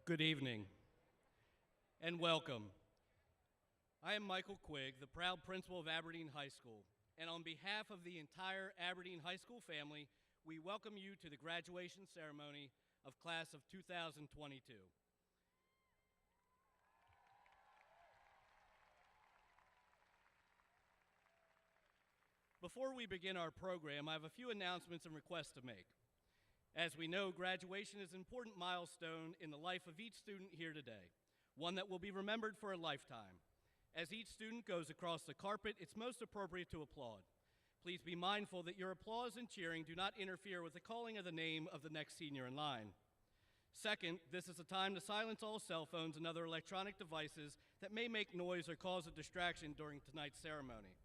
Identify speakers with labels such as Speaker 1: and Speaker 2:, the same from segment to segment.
Speaker 1: Good evening and welcome. I am Michael Quigg, the proud principal of Aberdeen High School, and on behalf of the entire Aberdeen High School family, we welcome you to the graduation ceremony of class of 2022. Before we begin our program, I have a few announcements and requests to make. As we know, graduation is an important milestone in the life of each student here today, one that will be remembered for a lifetime. As each student goes across the carpet, it's most appropriate to applaud. Please be mindful that your applause and cheering do not interfere with the calling of the name of the next senior in line. Second, this is a time to silence all cell phones and other electronic devices that may make noise or cause a distraction during tonight's ceremony.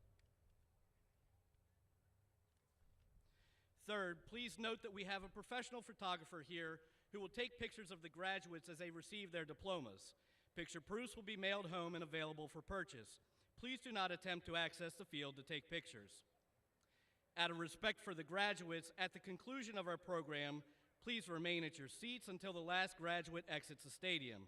Speaker 1: Third, please note that we have a professional photographer here who will take pictures of the graduates as they receive their diplomas. Picture proofs will be mailed home and available for purchase. Please do not attempt to access the field to take pictures. Out of respect for the graduates, at the conclusion of our program, please remain at your seats until the last graduate exits the stadium.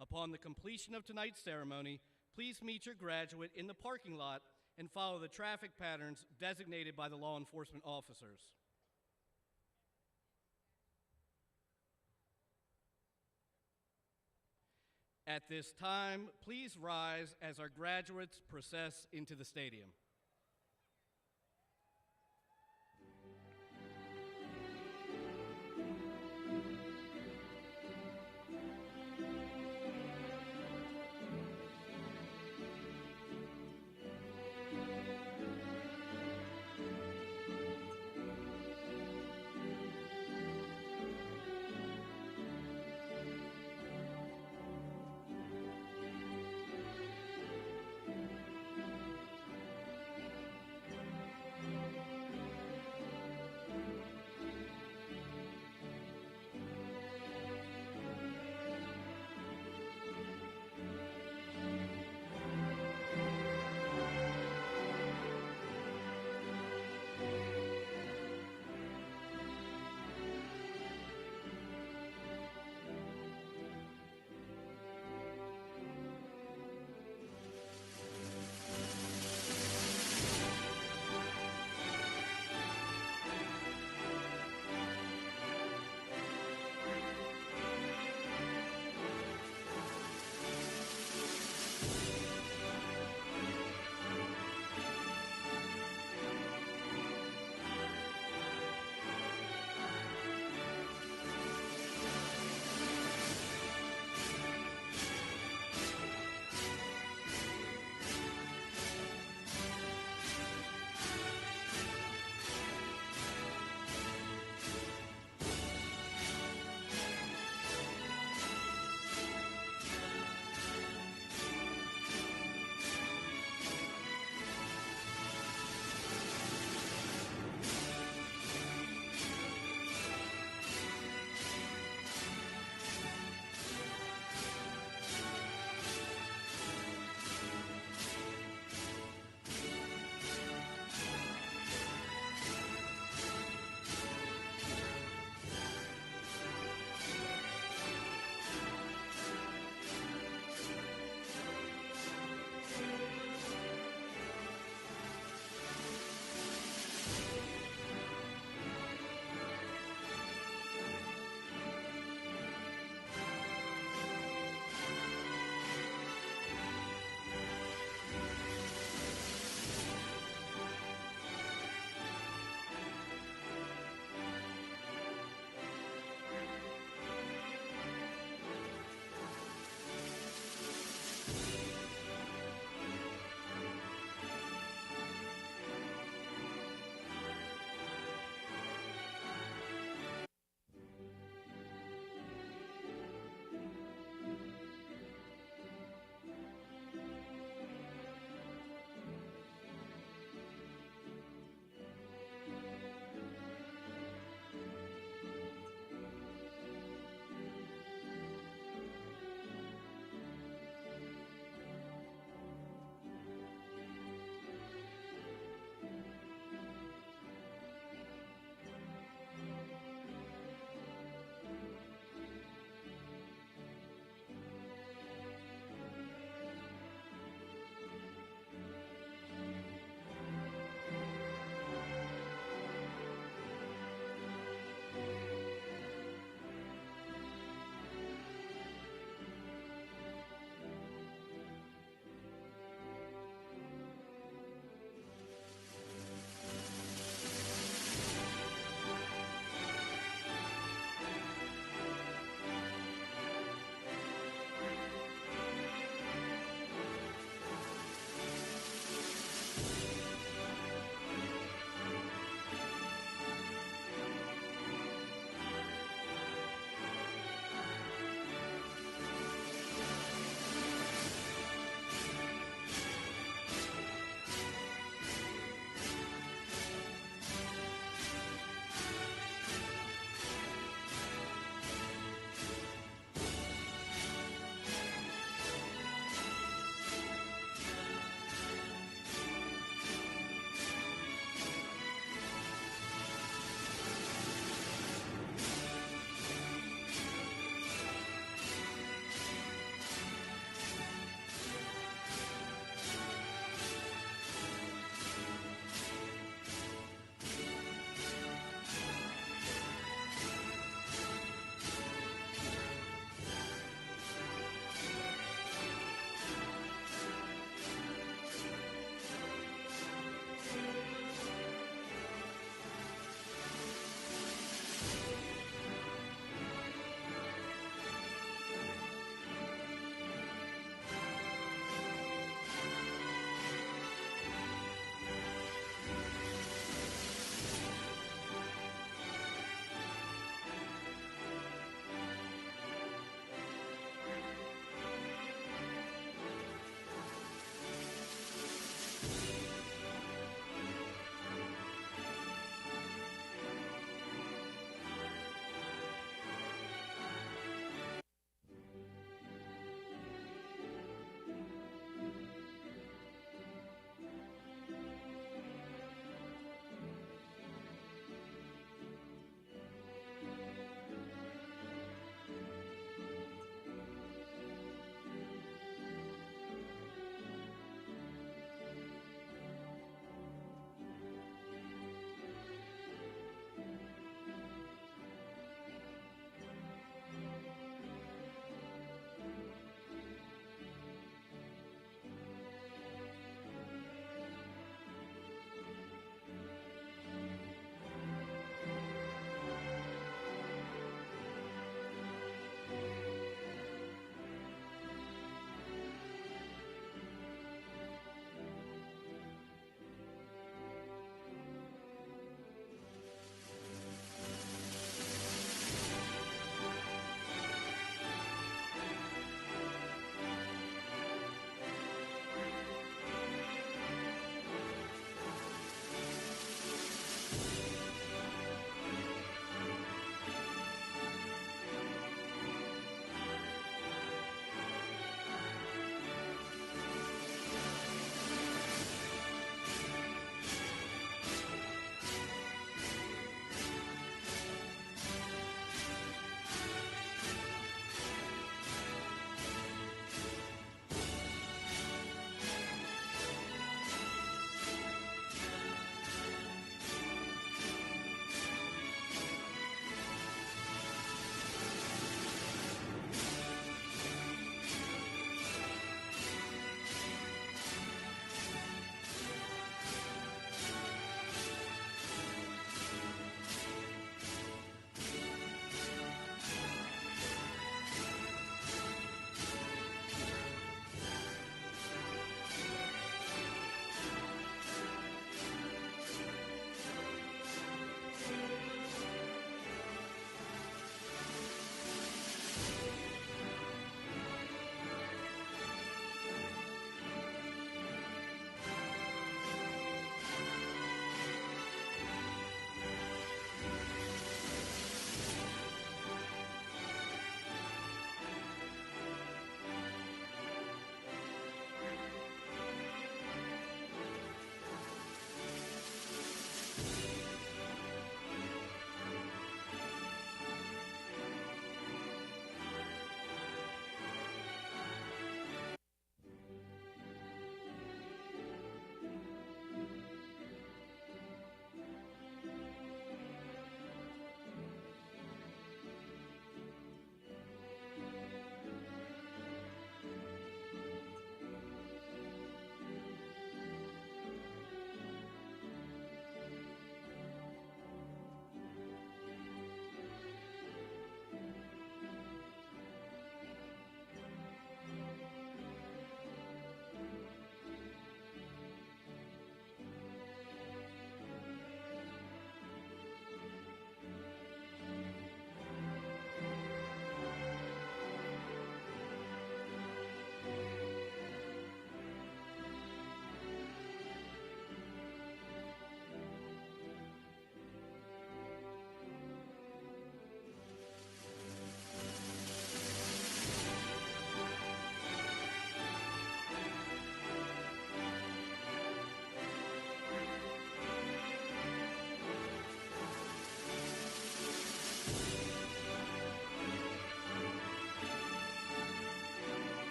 Speaker 1: Upon the completion of tonight's ceremony, please meet your graduate in the parking lot and follow the traffic patterns designated by the law enforcement officers. At this time, please rise as our graduates process into the stadium.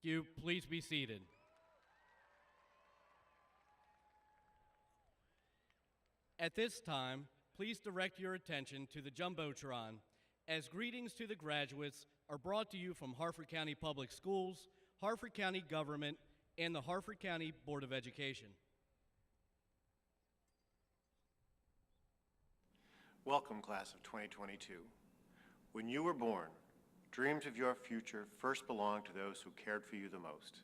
Speaker 1: you. Please be seated. At this time, please direct your attention to the Jumbotron as greetings to the graduates are brought to you from Harford County Public Schools, Harford County Government, and the Harford County Board of Education.
Speaker 2: Welcome, class of 2022. When you were born, dreams of your future first belonged to those who cared for you the most.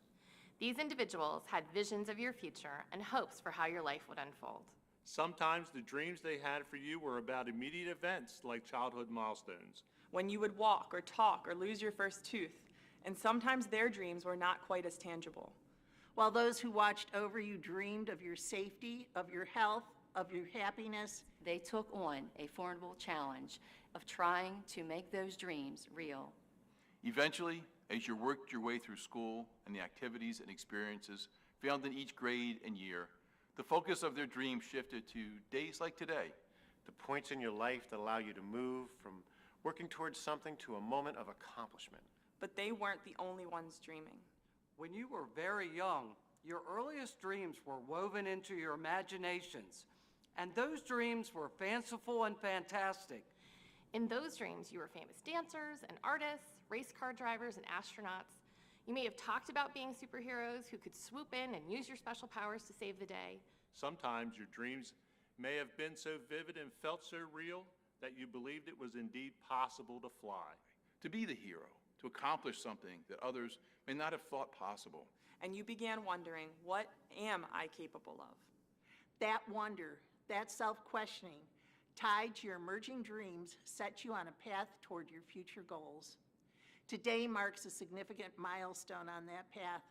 Speaker 3: These individuals had visions of your future and hopes for how your life would unfold.
Speaker 4: Sometimes the dreams they had for you were about immediate events like childhood milestones.
Speaker 5: When you would walk or talk or lose your first tooth, and sometimes their dreams were not quite as tangible.
Speaker 6: While those who watched over you dreamed of your safety, of your health, of your happiness,
Speaker 7: they took on a formidable challenge of trying to make those dreams real.
Speaker 8: Eventually, as you worked your way through school and the activities and experiences found in each grade and year, the focus of their dreams shifted to days like today.
Speaker 2: The points in your life that allow you to move from working towards something to a moment of accomplishment.
Speaker 5: But they weren't the only ones dreaming.
Speaker 9: When you were very young, your earliest dreams were woven into your imaginations, and those dreams were fanciful and fantastic.
Speaker 3: In those dreams, you were famous dancers and artists, race car drivers and astronauts. You may have talked about being superheroes who could swoop in and use your special powers to save the day.
Speaker 4: Sometimes your dreams may have been so vivid and felt so real that you believed it was indeed possible to fly.
Speaker 8: To be the hero, to accomplish something that others may not have thought possible.
Speaker 5: And you began wondering, what am I capable of?
Speaker 6: that wonder, that self-questioning, tied to your emerging dreams, set you on a path toward your future goals. Today marks a significant milestone on that path.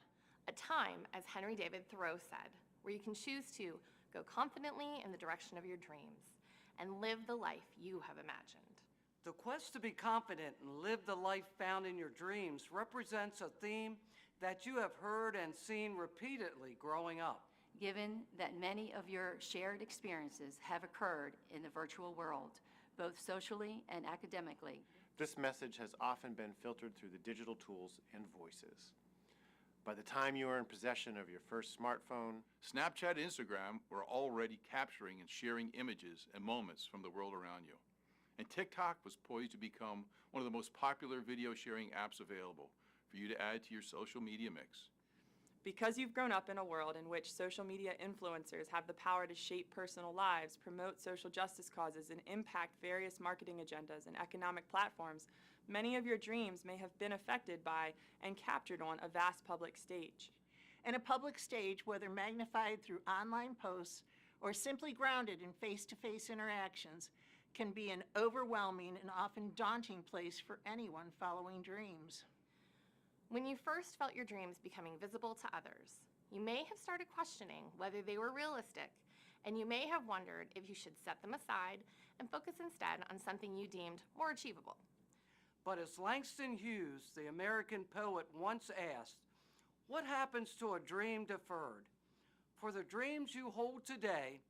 Speaker 3: A time, as Henry David Thoreau said, where you can choose to go confidently in the direction of your dreams and live the life you have imagined.
Speaker 9: The quest to be confident and live the life found in your dreams represents a theme that you have heard and seen repeatedly growing up.
Speaker 7: Given that many of your shared experiences have occurred in the virtual world, both socially and academically,
Speaker 2: this message has often been filtered through the digital tools and voices. By the time you are in possession of your first smartphone,
Speaker 8: Snapchat and Instagram were already capturing and sharing images and moments from the world around you. And TikTok was poised to become one of the most popular video sharing apps available for you to add to your social media mix.
Speaker 5: Because you've grown up in a world in which social media influencers have the power to shape personal lives, promote social justice causes, and impact various marketing agendas and economic platforms, many of your dreams may have been affected by and captured on a vast public stage.
Speaker 6: And a public stage, whether magnified through online posts or simply grounded in face-to-face interactions, can be an overwhelming and often daunting place for anyone following dreams.
Speaker 3: When you first felt your dreams becoming visible to others, you may have started questioning whether they were realistic, and you may have wondered if you should set them aside and focus instead on something you deemed more achievable.
Speaker 9: But as Langston Hughes, the American poet, once asked, what happens to a dream deferred? For the dreams you hold today,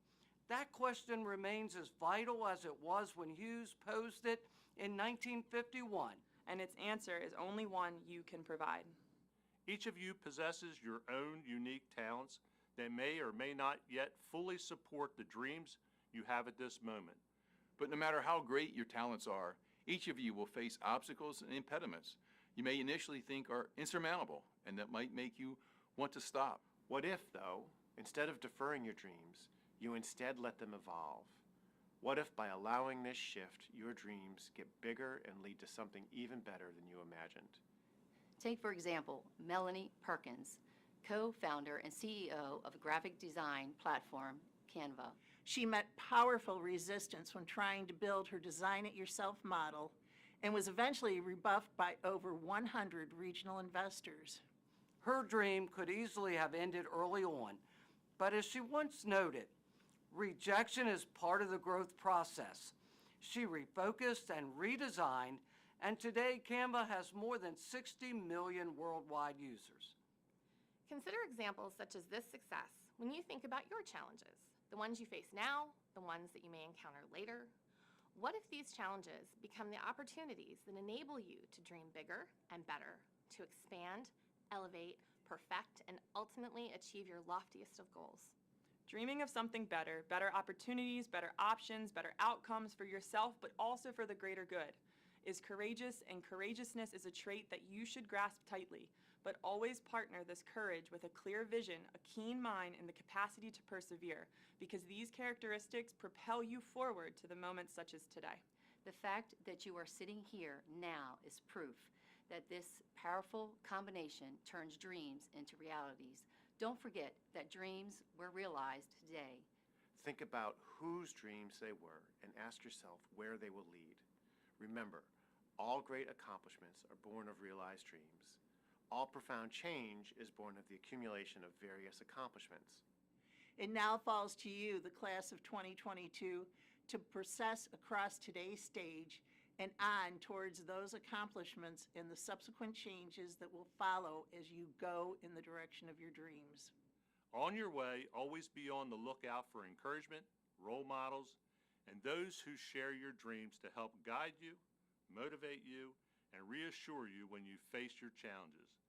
Speaker 9: that question remains as vital as it was when Hughes posed it in 1951.
Speaker 5: And its answer is only one you can provide.
Speaker 4: Each of you possesses your own unique talents that may or may not yet fully support the dreams you have at this moment.
Speaker 8: But no matter how great your talents are, each of you will face obstacles and impediments you may initially think are insurmountable and that might make you want to stop.
Speaker 2: what if, though, instead of deferring your dreams, you instead let them evolve? What if by allowing this shift, your dreams get bigger and lead to something even better than you imagined?
Speaker 7: take, for example, Melanie Perkins, co-founder and CEO of a graphic design platform, Canva.
Speaker 6: She met powerful resistance when trying to build her design-it-yourself model and was eventually rebuffed by over 100 regional investors.
Speaker 9: Her dream could easily have ended early on, but as she once noted, rejection is part of the growth process. She refocused and redesigned, and today Canva has more than 60 million worldwide users.
Speaker 3: Consider examples such as this success when you think about your challenges, the ones you face now, the ones that you may encounter later. What if these challenges become the opportunities that enable you to dream bigger and better, to expand, elevate, perfect, and ultimately achieve your loftiest of goals.
Speaker 5: Dreaming of something better, better opportunities, better options, better outcomes for yourself, but also for the greater good, is courageous, and courageousness is a trait that you should grasp tightly, but always partner this courage with a clear vision, a keen mind, and the capacity to persevere, because these characteristics propel you forward to the moments such as today.
Speaker 7: The fact that you are sitting here now is proof that this powerful combination turns dreams into realities. Don't forget that dreams were realized today.
Speaker 2: Think about whose dreams they were and ask yourself where they will lead. Remember, all great accomplishments are born of realized dreams. All profound change is born of the accumulation of various accomplishments.
Speaker 6: It now falls to you, the class of 2022, to process across today's stage and on towards those accomplishments and the subsequent changes that will follow as you go in the direction of your dreams.
Speaker 4: On your way, always be on the lookout for encouragement, role models, and those who share your dreams to help guide you, motivate you, and reassure you when you face your challenges.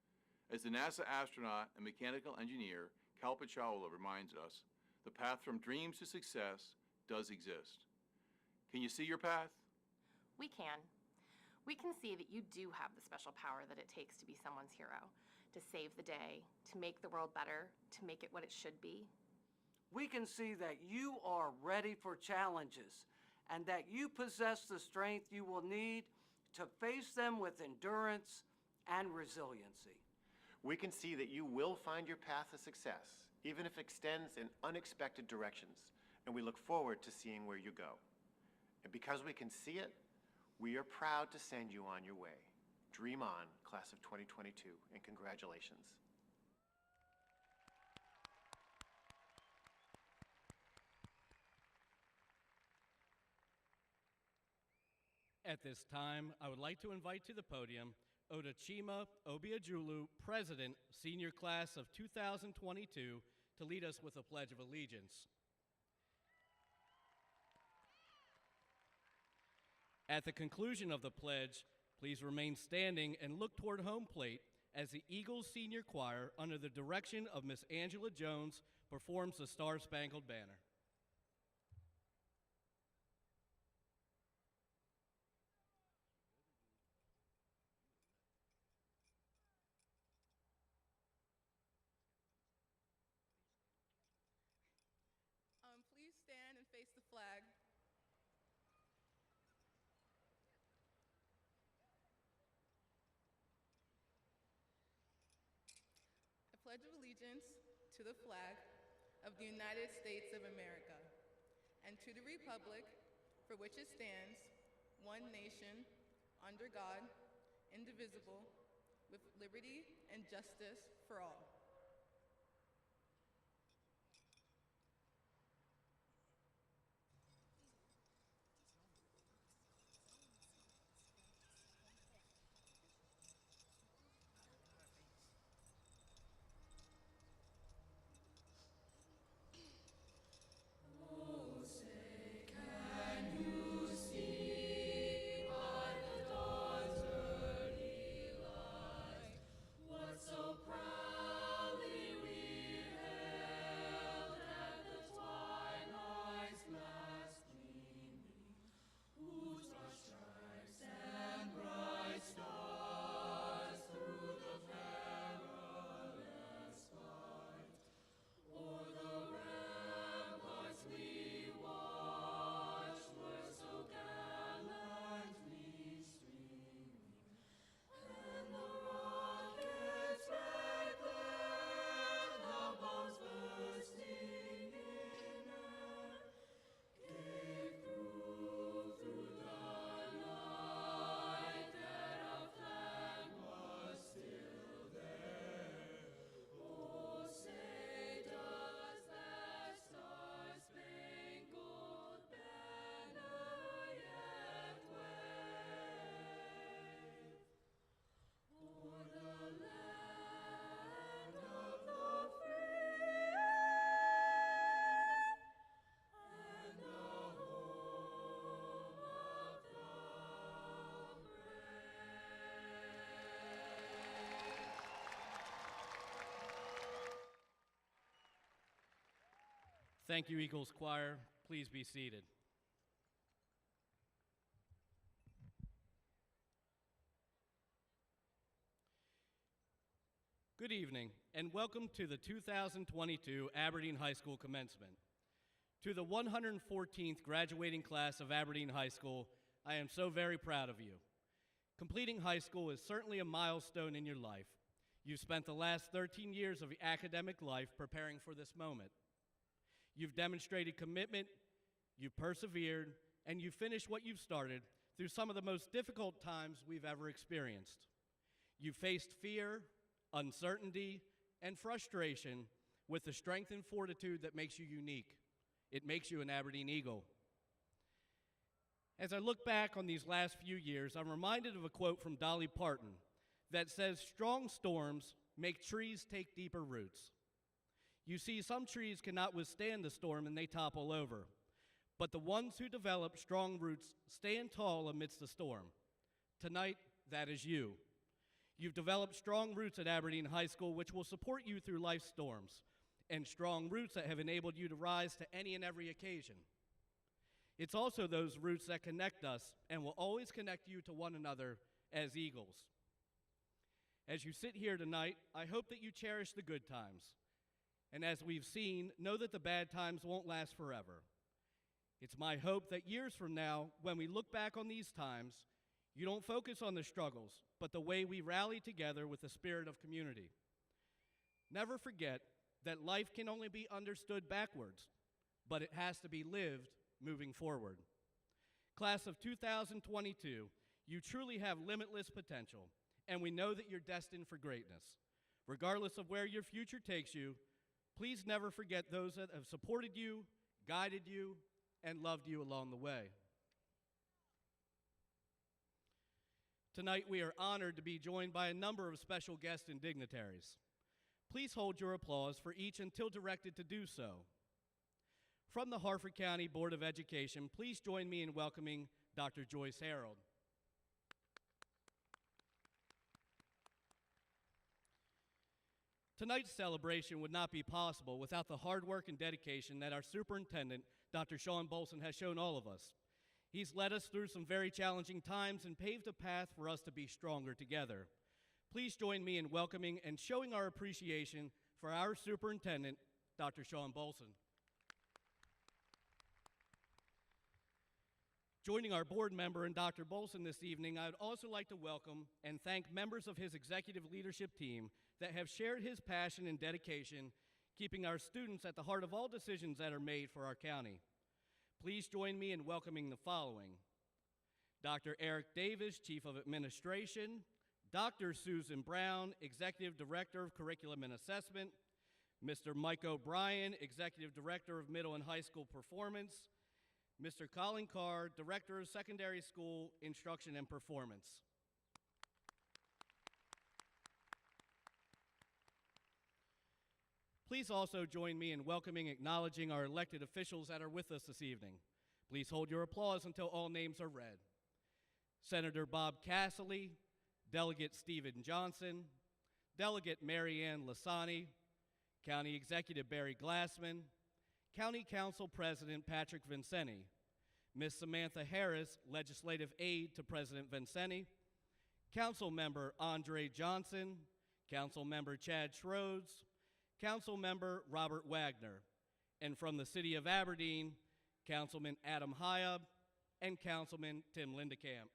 Speaker 8: As the NASA astronaut and mechanical engineer Kalpa Chawla reminds us, the path from dreams to success does exist. Can you see your path?
Speaker 3: We can. We can see that you do have the special power that it takes to be someone's hero, to save the day, to make the world better, to make it what it should be.
Speaker 9: We can see that you are ready for challenges and that you possess the strength you will need to face them with endurance and resiliency.
Speaker 2: We can see that you will find your path to success, even if it extends in unexpected directions, and we look forward to seeing where you go. And because we can see it, we are proud to send you on your way. Dream on, class of 2022, and congratulations.
Speaker 1: At this time, I would like to invite to the podium Odachima Obiajulu, President, Senior Class of 2022, to lead us with a Pledge of Allegiance. At the conclusion of the pledge, please remain standing and look toward home plate as the Eagles Senior Choir, under the direction of Miss Angela Jones, performs the Star-Spangled Banner.
Speaker 10: Please stand and face the flag. I pledge allegiance to the flag of the United States of America and to the republic for which it stands, one nation, under God, indivisible, with liberty and justice for all.
Speaker 11: So proud.
Speaker 1: Thank you, Eagles Choir. Please be seated. Good evening, and welcome to the 2022 Aberdeen High School Commencement. To the 114th graduating class of Aberdeen High School, I am so very proud of you. Completing high school is certainly a milestone in your life. You've spent the last 13 years of your academic life preparing for this moment. You've demonstrated commitment, you've persevered, and you've finished what you've started through some of the most difficult times we've ever experienced. You've faced fear, uncertainty, and frustration with the strength and fortitude that makes you unique. It makes you an Aberdeen Eagle. As I look back on these last few years, I'm reminded of a quote from Dolly Parton that says, "Strong storms make trees take deeper roots." You see, some trees cannot withstand the storm and they topple over. But the ones who develop strong roots stand tall amidst the storm. Tonight, that is you. You've developed strong roots at Aberdeen High School which will support you through life's storms, and strong roots that have enabled you to rise to any and every occasion. It's also those roots that connect us and will always connect you to one another as Eagles. As you sit here tonight, I hope that you cherish the good times. And as we've seen, know that the bad times won't last forever. It's my hope that years from now, when we look back on these times, you don't focus on the struggles, but the way we rally together with the spirit of community. Never forget that life can only be understood backwards, but it has to be lived moving forward. Class of 2022, you truly have limitless potential, and we know that you're destined for greatness. Regardless of where your future takes you, please never forget those that have supported you, guided you, and loved you along the way. Tonight, we are honored to be joined by a number of special guests and dignitaries. Please hold your applause for each until directed to do so. From the Harford County Board of Education, please join me in welcoming Dr. Joyce Harold. Tonight's celebration would not be possible without the hard work and dedication that our superintendent, Dr. Sean Bolson, has shown all of us. He's led us through some very challenging times and paved a path for us to be stronger together. Please join me in welcoming and showing our appreciation for our superintendent, Dr. Sean Bolson. Joining our board member and Dr. Bolson this evening, I would also like to welcome and thank members of his executive leadership team that have shared his passion and dedication, keeping our students at the heart of all decisions that are made for our county. Please join me in welcoming the following: Dr. Eric Davis, Chief of Administration; Dr. Susan Brown, Executive Director of Curriculum and Assessment; Mr. Mike O'Brien, Executive Director of Middle and High School Performance; Mr. Colin Carr, Director of Secondary School Instruction and Performance. Please also join me in welcoming and acknowledging our elected officials that are with us this evening. Please hold your applause until all names are read. Senator Bob Casserly, Delegate Stephen Johnson, Delegate Mary Ann Lasani, County Executive Barry Glassman, County Council President Patrick Vincenti, Ms. Samantha Harris, Legislative Aide to President Vincenti, Council Member Andre Johnson, Council Member Chad Schroeds, Council Member Robert Wagner, and from the City of Aberdeen, Councilman Adam Hyab and Councilman Tim Lindekamp.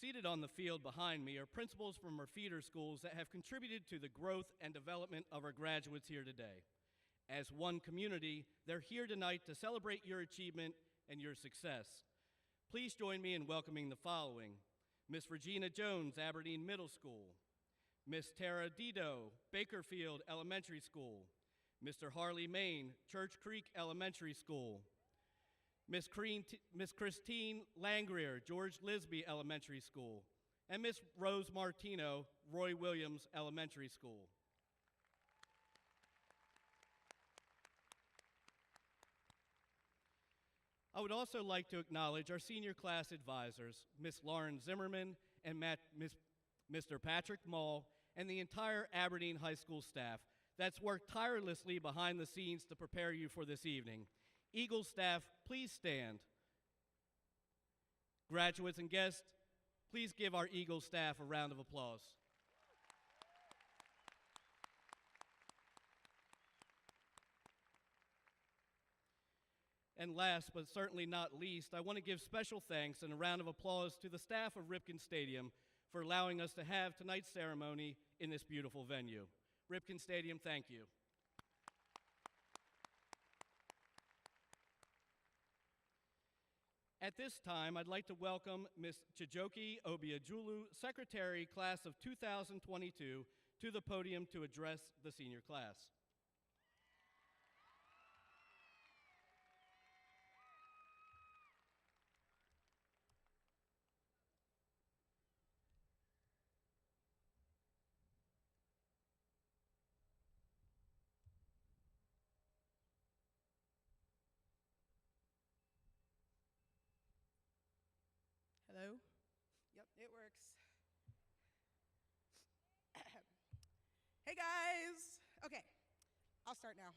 Speaker 1: Seated on the field behind me are principals from our feeder schools that have contributed to the growth and development of our graduates here today. As one community, they're here tonight to celebrate your achievement and your success. Please join me in welcoming the following: Miss Regina Jones, Aberdeen Middle School; Miss Tara Dido, Bakerfield Elementary School; Mr. Harley Main, Church Creek Elementary School; Miss Christine Langrier, George Lisby Elementary School; and Miss Rose Martino, Roy Williams Elementary School. I would also like to acknowledge our senior class advisors, Miss Lauren Zimmerman and Miss Mr. Patrick Mull, and the entire Aberdeen High School staff that's worked tirelessly behind the scenes to prepare you for this evening. Eagles staff, please stand. Graduates and guests, please give our Eagles staff a round of applause. And last but certainly not least, I want to give special thanks and a round of applause to the staff of Ripken Stadium for allowing us to have tonight's ceremony in this beautiful venue. Ripken Stadium, thank you. At this time, I'd like to welcome Ms. Chijoke Obiajulu, Secretary, Class of 2022, to the podium to address the senior class.
Speaker 11: Hello? Yep, it works. Hey guys! Okay, I'll start now.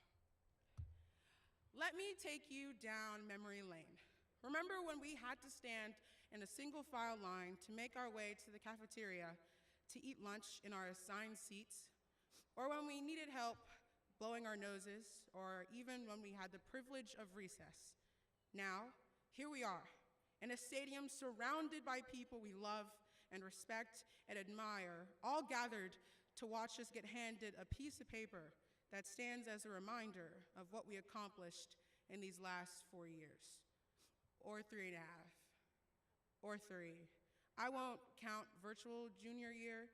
Speaker 11: Let me take you down memory lane. Remember when we had to stand in a single file line to make our way to the cafeteria to eat lunch in our assigned seats? Or when we needed help blowing our noses, or even when we had the privilege of recess? Now, here we are, in a stadium surrounded by people we love and respect and admire, all gathered to watch us get handed a piece of paper that stands as a reminder of what we accomplished in these last 4 years, or 3.5, or 3. I won't count virtual junior year.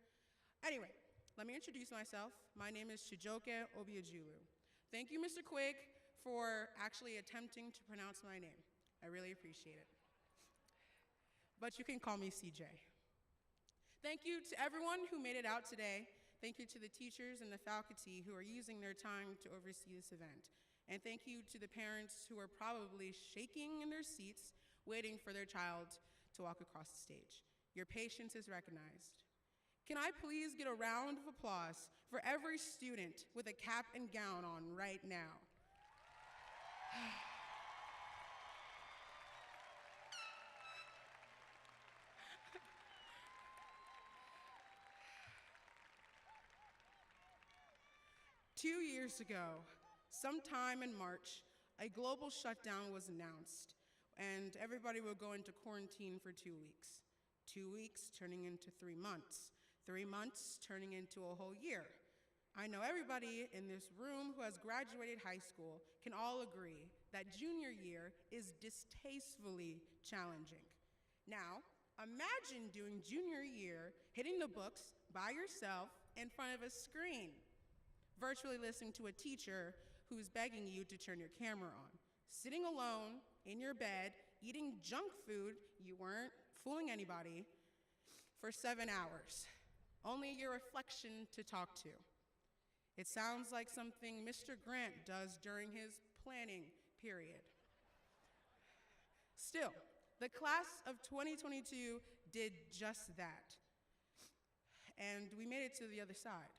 Speaker 11: Anyway, let me introduce myself. My name is Chijoke Obiajulu. Thank you, Mr. Quake, for actually attempting to pronounce my name. I really appreciate it. But you can call me CJ. Thank you to everyone who made it out today. Thank you to the teachers and the faculty who are using their time to oversee this event. And thank you to the parents who are probably shaking in their seats, waiting for their child to walk across the stage. Your patience is recognized. Can I please get a round of applause for every student with a cap and gown on right now? 2 years ago, sometime in March, a global shutdown was announced, and everybody would go into quarantine for 2 weeks. 2 weeks turning into 3 months. 3 months turning into a whole year. I know everybody in this room who has graduated high school can all agree that junior year is distastefully challenging. Now, imagine doing junior year, hitting the books by yourself in front of a screen, virtually listening to a teacher who's begging you to turn your camera on, sitting alone in your bed, eating junk food, you weren't fooling anybody, for 7 hours. Only your reflection to talk to. It sounds like something Mr. Grant does during his planning period. Still, the class of 2022 did just that. And we made it to the other side.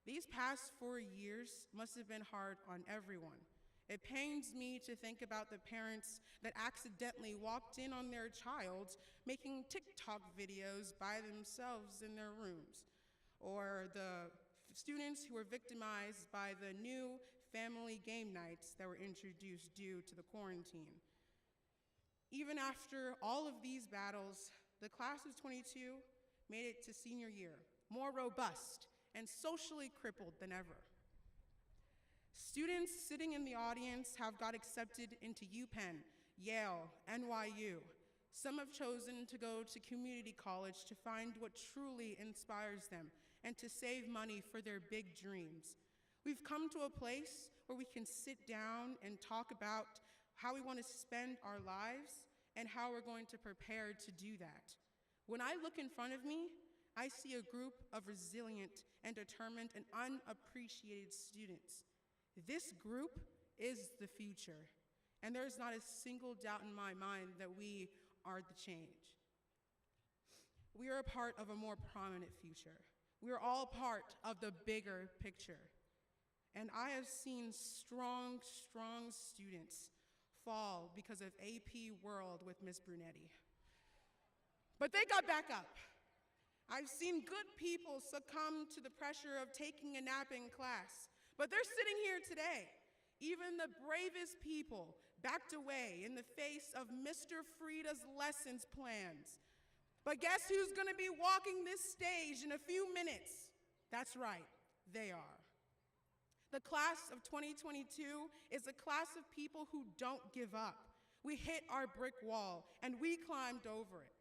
Speaker 11: These past 4 years must have been hard on everyone. It pains me to think about the parents that accidentally walked in on their child making TikTok videos by themselves in their rooms, or the students who were victimized by the new family game nights that were introduced due to the quarantine. Even after all of these battles, the class of 22 made it to senior year, more robust and socially crippled than ever. Students sitting in the audience have got accepted into UPenn, Yale, NYU. Some have chosen to go to community college to find what truly inspires them and to save money for their big dreams. We've come to a place where we can sit down and talk about how we want to spend our lives and how we're going to prepare to do that. When I look in front of me, I see a group of resilient and determined and unappreciated students. This group is the future, and there's not a single doubt in my mind that we are the change. We are a part of a more prominent future. We are all part of the bigger picture. And I have seen strong, strong students fall because of AP World with Miss Brunetti. But they got back up. I've seen good people succumb to the pressure of taking a nap in class, but they're sitting here today. Even the bravest people backed away in the face of Mr. Frieda's lessons plans. But guess who's gonna be walking this stage in a few minutes? That's right, they are. The class of 2022 is a class of people who don't give up. We hit our brick wall and we climbed over it.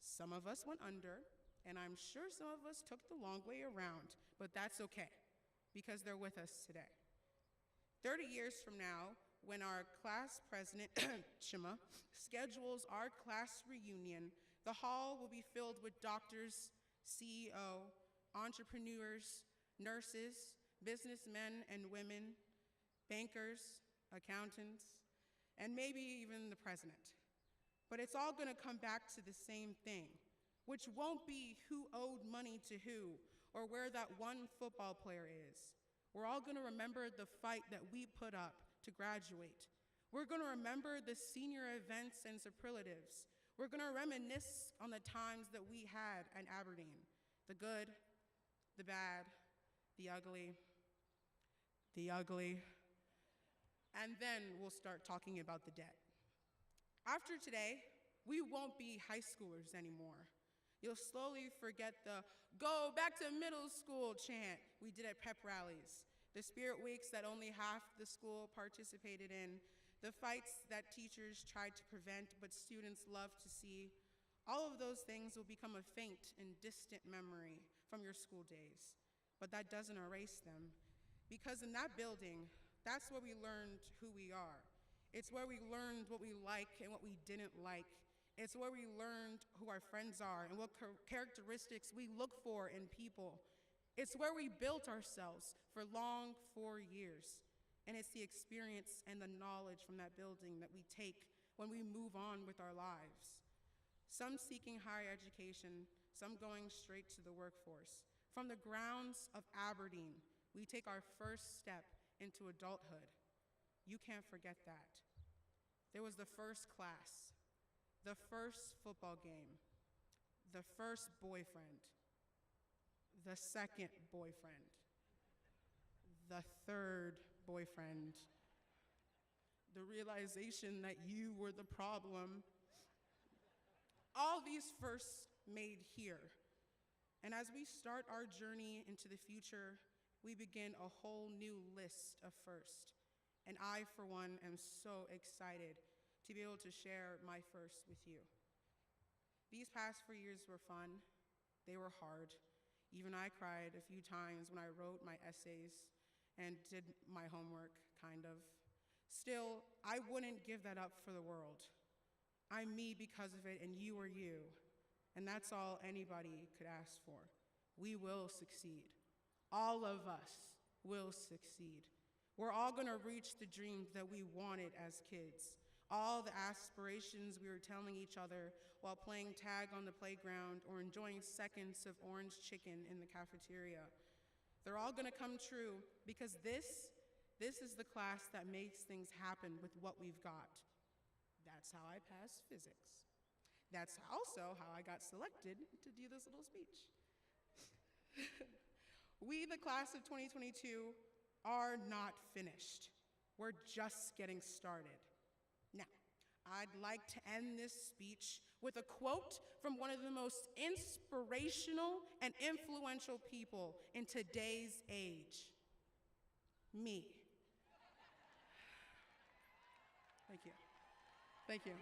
Speaker 11: Some of us went under, and I'm sure some of us took the long way around, but that's okay, because they're with us today. 30 years from now, when our class president, Chima, schedules our class reunion, the hall will be filled with doctors, CEO, entrepreneurs, nurses, businessmen and women, bankers, accountants, and maybe even the president. But it's all gonna come back to the same thing, which won't be who owed money to who or where that one football player is. We're all gonna remember the fight that we put up to graduate. We're gonna remember the senior events and superlatives. We're gonna reminisce on the times that we had at Aberdeen, the good, the bad, the ugly, and then we'll start talking about the debt. After today, we won't be high schoolers anymore. You'll slowly forget the "go back to middle school" chant we did at pep rallies, the spirit weeks that only half the school participated in, the fights that teachers tried to prevent but students loved to see. All of those things will become a faint and distant memory from your school days, but that doesn't erase them, because in that building, that's where we learned who we are. It's where we learned what we like and what we didn't like. It's where we learned who our friends are and what characteristics we look for in people. It's where we built ourselves for long 4 years. And it's the experience and the knowledge from that building that we take when we move on with our lives. Some seeking higher education, some going straight to the workforce. From the grounds of Aberdeen, we take our first step into adulthood. You can't forget that. There was the first class, the first football game, the first boyfriend, the second boyfriend, the third boyfriend, the realization that you were the problem. All these firsts made here. And as we start our journey into the future, we begin a whole new list of firsts. And I, for one, am so excited to be able to share my first with you. These past 4 years were fun. They were hard. Even I cried a few times when I wrote my essays and did my homework, kind of. Still, I wouldn't give that up for the world. I'm me because of it, and you are you. And that's all anybody could ask for. We will succeed. All of us will succeed. We're all gonna reach the dreams that we wanted as kids. All the aspirations we were telling each other while playing tag on the playground or enjoying seconds of orange chicken in the cafeteria. They're all gonna come true because this is the class that makes things happen with what we've got. That's how I passed physics. That's also how I got selected to do this little speech. We, the class of 2022, are not finished. We're just getting started. Now, I'd like to end this speech with a quote from one of the most inspirational and influential people in today's age, me. Thank you. Thank you.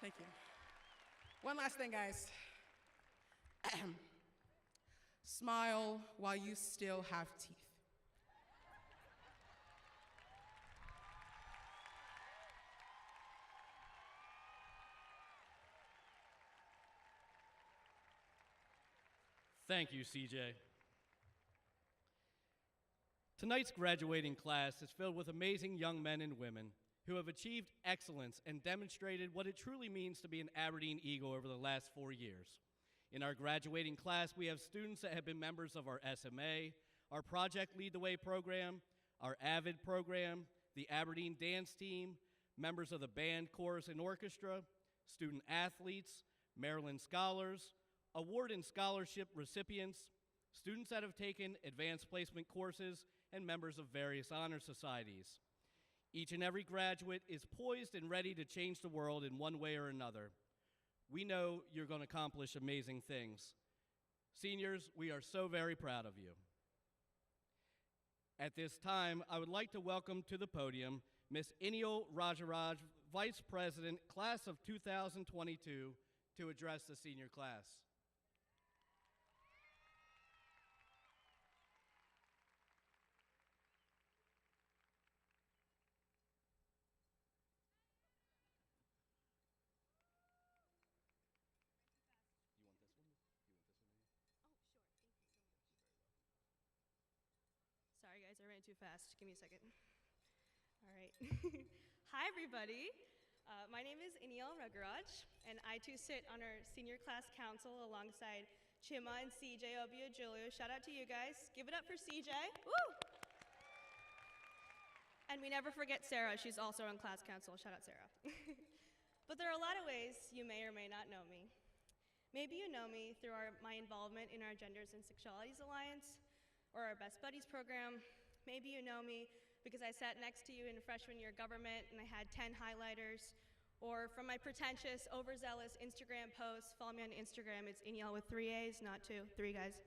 Speaker 11: Thank you. One last thing, guys. Smile while you still have teeth.
Speaker 1: Thank you, CJ. Tonight's graduating class is filled with amazing young men and women who have achieved excellence and demonstrated what it truly means to be an Aberdeen Eagle over the last 4 years. In our graduating class, we have students that have been members of our SMA, our Project Lead the Way program, our AVID program, the Aberdeen dance team, members of the band, chorus, and orchestra, student athletes, Maryland scholars, award and scholarship recipients, students that have taken advanced placement courses, and members of various honor societies. Each and every graduate is poised and ready to change the world in one way or another. We know you're going to accomplish amazing things. Seniors, we are so very proud of you. At this time, I would like to welcome to the podium Ms. Inil Rajaraj, Vice President, Class of 2022, to address the senior class.
Speaker 12: Sorry guys, I ran too fast. Give me a second. All right. Hi everybody. My name is Inil Ragaraj, and I too sit on our senior class council alongside Chima and CJ Obiajulu. Shout out to you guys. Give it up for CJ. Woo! And we never forget Sarah. She's also on class council. Shout out Sarah. But there are a lot of ways you may or may not know me. Maybe you know me through my involvement in our Genders and Sexualities Alliance, or our Best Buddies program. Maybe you know me because I sat next to you in freshman year government and I had 10 highlighters, or from my pretentious, overzealous Instagram posts. Follow me on Instagram, it's Inil with 3 A's, not 2, 3 guys.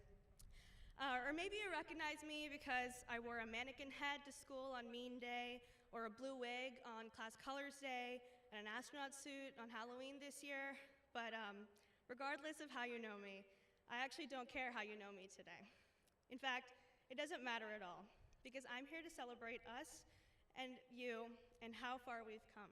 Speaker 12: Or maybe you recognize me because I wore a mannequin head to school on Mean Day, or a blue wig on Class Colors Day, and an astronaut suit on Halloween this year. But regardless of how you know me, I actually don't care how you know me today. In fact, it doesn't matter at all, because I'm here to celebrate us and you and how far we've come.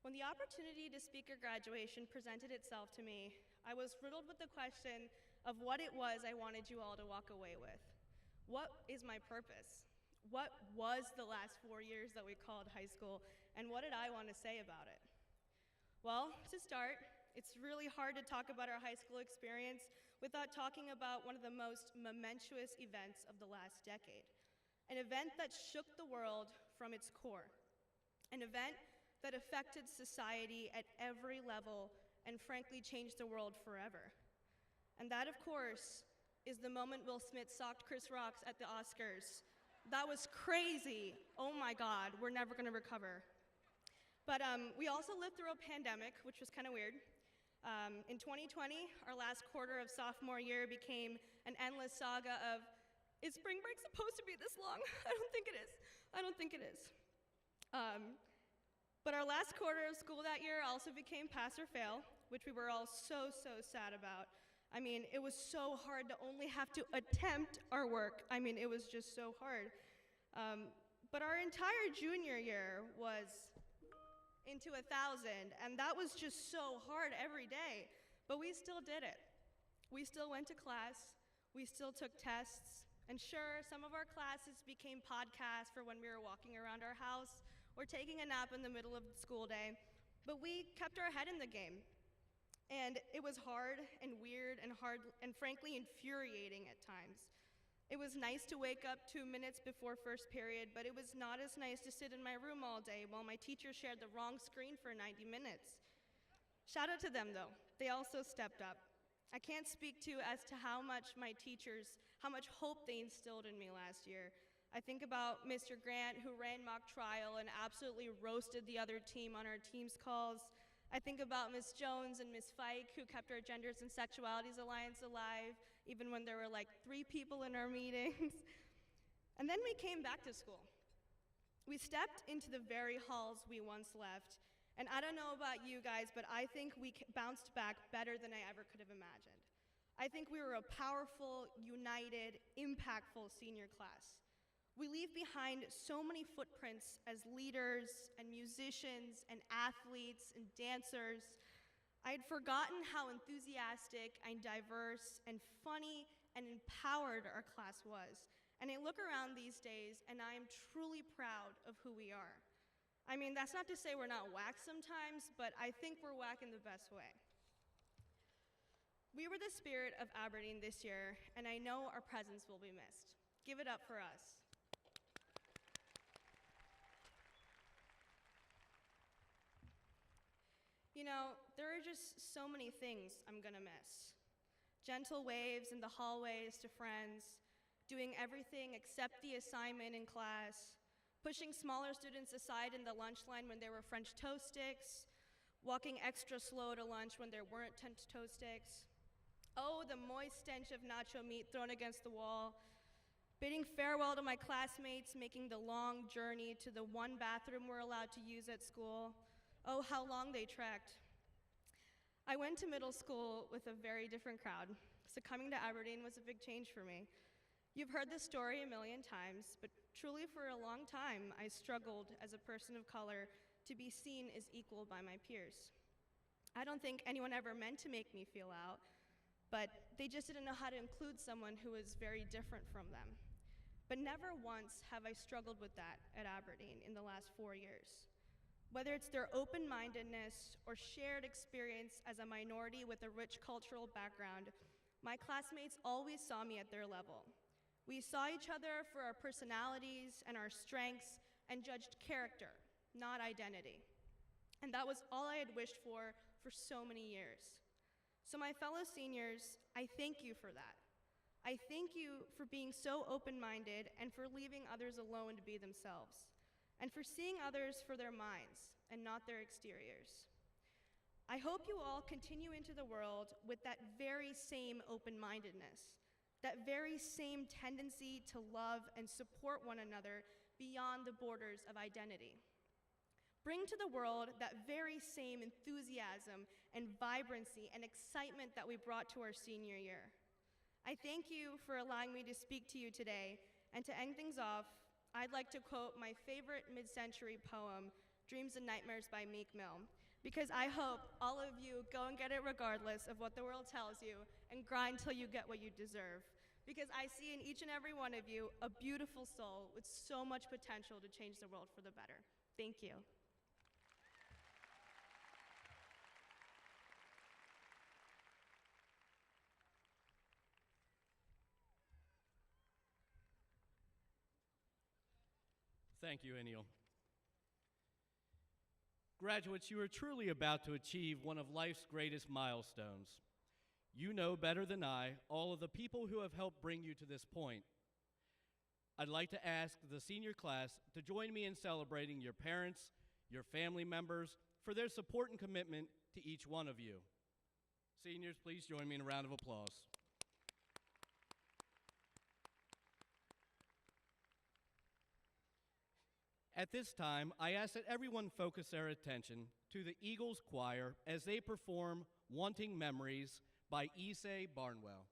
Speaker 12: When the opportunity to speak at graduation presented itself to me, I was riddled with the question of what it was I wanted you all to walk away with. What is my purpose? What was the last 4 years that we called high school, and what did I want to say about it? Well, to start, it's really hard to talk about our high school experience without talking about one of the most momentous events of the last decade. An event that shook the world from its core. An event that affected society at every level and frankly changed the world forever. And that, of course, is the moment Will Smith socked Chris Rock at the Oscars. That was crazy. Oh my God, we're never gonna recover. But we also lived through a pandemic, which was kind of weird. In 2020, our last quarter of sophomore year became an endless saga of, is spring break supposed to be this long? I don't think it is. I don't think it is. But our last quarter of school that year also became pass or fail, which we were all so sad about. I mean, it was so hard to only have to attempt our work. I mean, it was just so hard. But our entire junior year was into 1,000, and that was just so hard every day, but we still did it. We still went to class, we still took tests, and sure, some of our classes became podcasts for when we were walking around our house or taking a nap in the middle of the school day, but we kept our head in the game. And it was hard and weird and hard and frankly infuriating at times. It was nice to wake up 2 minutes before first period, but it was not as nice to sit in my room all day while my teacher shared the wrong screen for 90 minutes. Shout out to them though, they also stepped up. I can't speak to as to how much my teachers, how much hope they instilled in me last year. I think about Mr. Grant, who ran mock trial and absolutely roasted the other team on our team's calls. I think about Ms. Jones and Ms. Fike, who kept our Genders and Sexualities Alliance alive, even when there were like 3 people in our meetings. And then we came back to school. We stepped into the very halls we once left, and I don't know about you guys, but I think we bounced back better than I ever could have imagined. I think we were a powerful, united, impactful senior class. We leave behind so many footprints as leaders and musicians and athletes and dancers. I had forgotten how enthusiastic and diverse and funny and empowered our class was. And I look around these days and I am truly proud of who we are. I mean, that's not to say we're not whack sometimes, but I think we're whack in the best way. We were the spirit of Aberdeen this year, and I know our presence will be missed. Give it up for us. You know, there are just so many things I'm gonna miss. Gentle waves in the hallways to friends, doing everything except the assignment in class, pushing smaller students aside in the lunch line when there were French toast sticks, walking extra slow to lunch when there weren't toast sticks. Oh, the moist stench of nacho meat thrown against the wall, bidding farewell to my classmates, making the long journey to the one bathroom we're allowed to use at school. Oh, how long they trekked. I went to middle school with a very different crowd, so coming to Aberdeen was a big change for me. You've heard this story a million times, but truly for a long time, I struggled as a person of color to be seen as equal by my peers. I don't think anyone ever meant to make me feel out, but they just didn't know how to include someone who was very different from them. But never once have I struggled with that at Aberdeen in the last 4 years. Whether it's their open-mindedness or shared experience as a minority with a rich cultural background, my classmates always saw me at their level. We saw each other for our personalities and our strengths and judged character, not identity. And that was all I had wished for so many years. So my fellow seniors, I thank you for that. I thank you for being so open-minded and for leaving others alone to be themselves, and for seeing others for their minds and not their exteriors. I hope you all continue into the world with that very same open-mindedness, that very same tendency to love and support one another beyond the borders of identity. Bring to the world that very same enthusiasm and vibrancy and excitement that we brought to our senior year. I thank you for allowing me to speak to you today, and to end things off, I'd like to quote my favorite mid-century poem, Dreams and Nightmares by Meek Mill, because I hope all of you go and get it regardless of what the world tells you and grind till you get what you deserve. Because I see in each and every one of you a beautiful soul with so much potential to change the world for the better. Thank you.
Speaker 1: Thank you, Eniel. Graduates, you are truly about to achieve one of life's greatest milestones. You know better than I all of the people who have helped bring you to this point. I'd like to ask the senior class to join me in celebrating your parents, your family members, for their support and commitment to each one of you. Seniors, please join me in a round of applause. At this time, I ask that everyone focus their attention to the Eagles Choir as they perform Wanting Memories by Issei Barnwell.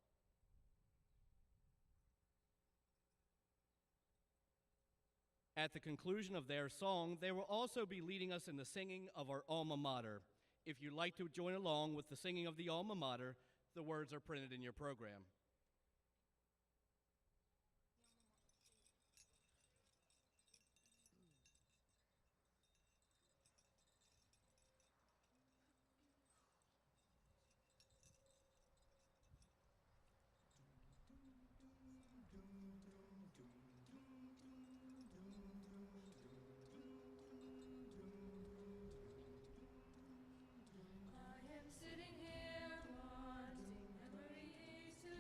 Speaker 1: At the conclusion of their song, they will also be leading us in the singing of our alma mater. If you'd like to join along with the singing of the alma mater, the words are printed in your program.
Speaker 13: I am sitting here wanting memories to